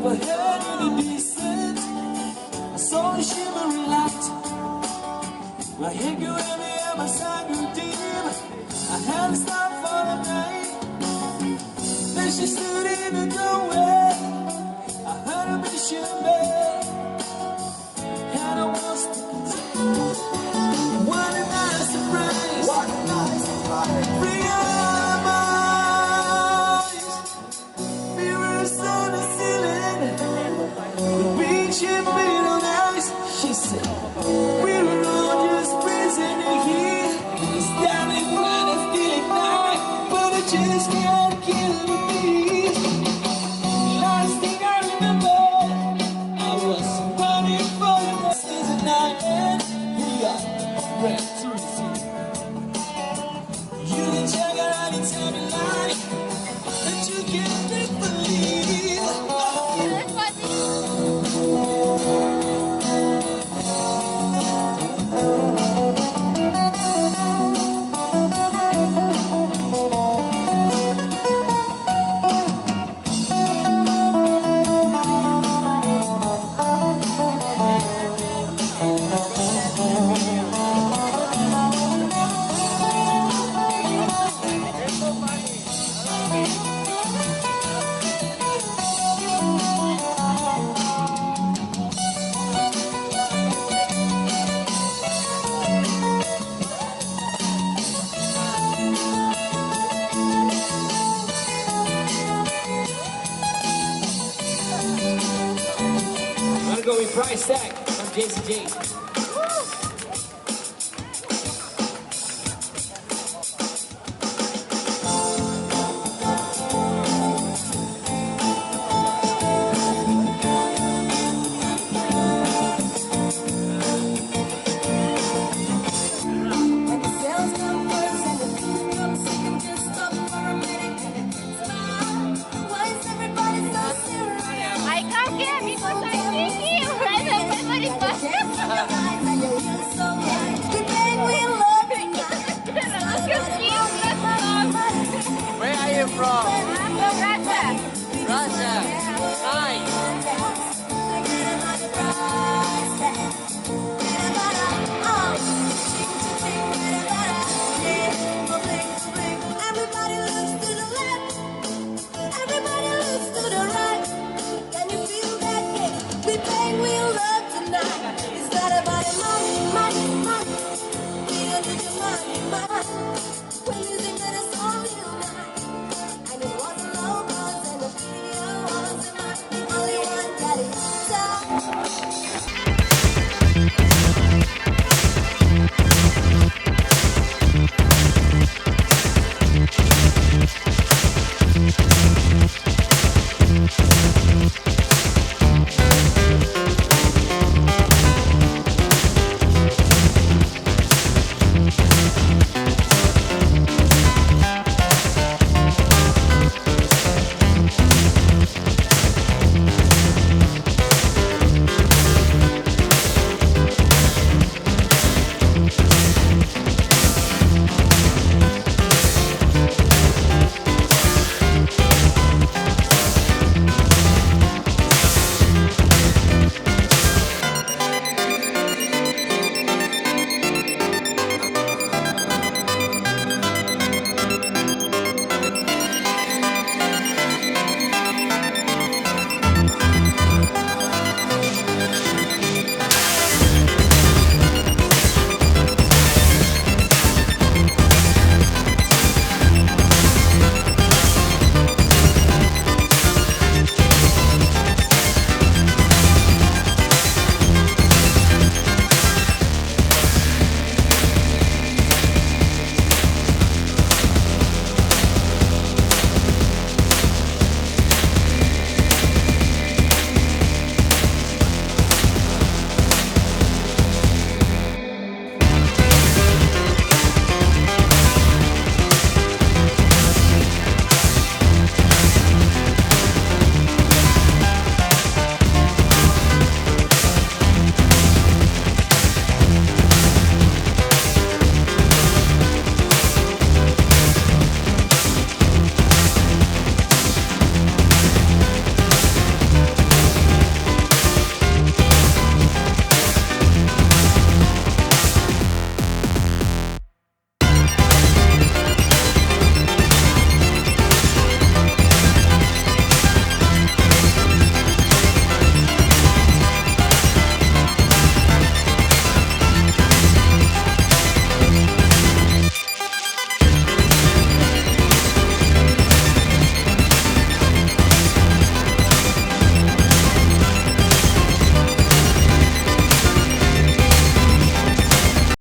her head in the distance. I saw a shimmering light. My head grew heavy and my side grew dim. I had to stop for the night. Then she stood in the doorway. I heard her mission bell, and I was what a nice surprise. What a nice surprise. Free out my eyes. Mirrors on the ceiling. The beach had been on ice. She said, we were all just prisoner here. Standing blind and feeling night, but I just can't kill the beat. Last thing I remember, I was running for the rest of the night, and we got breath to receive. You can check out any time you like, that you can't believe. Gotta go with price tag from JCJ. I come here because I need you. And everybody must Where are you from? I'm from Russia. Russia. Nice. Everybody looks to the left. Everybody looks to the right. Can you feel that? We bang, we love.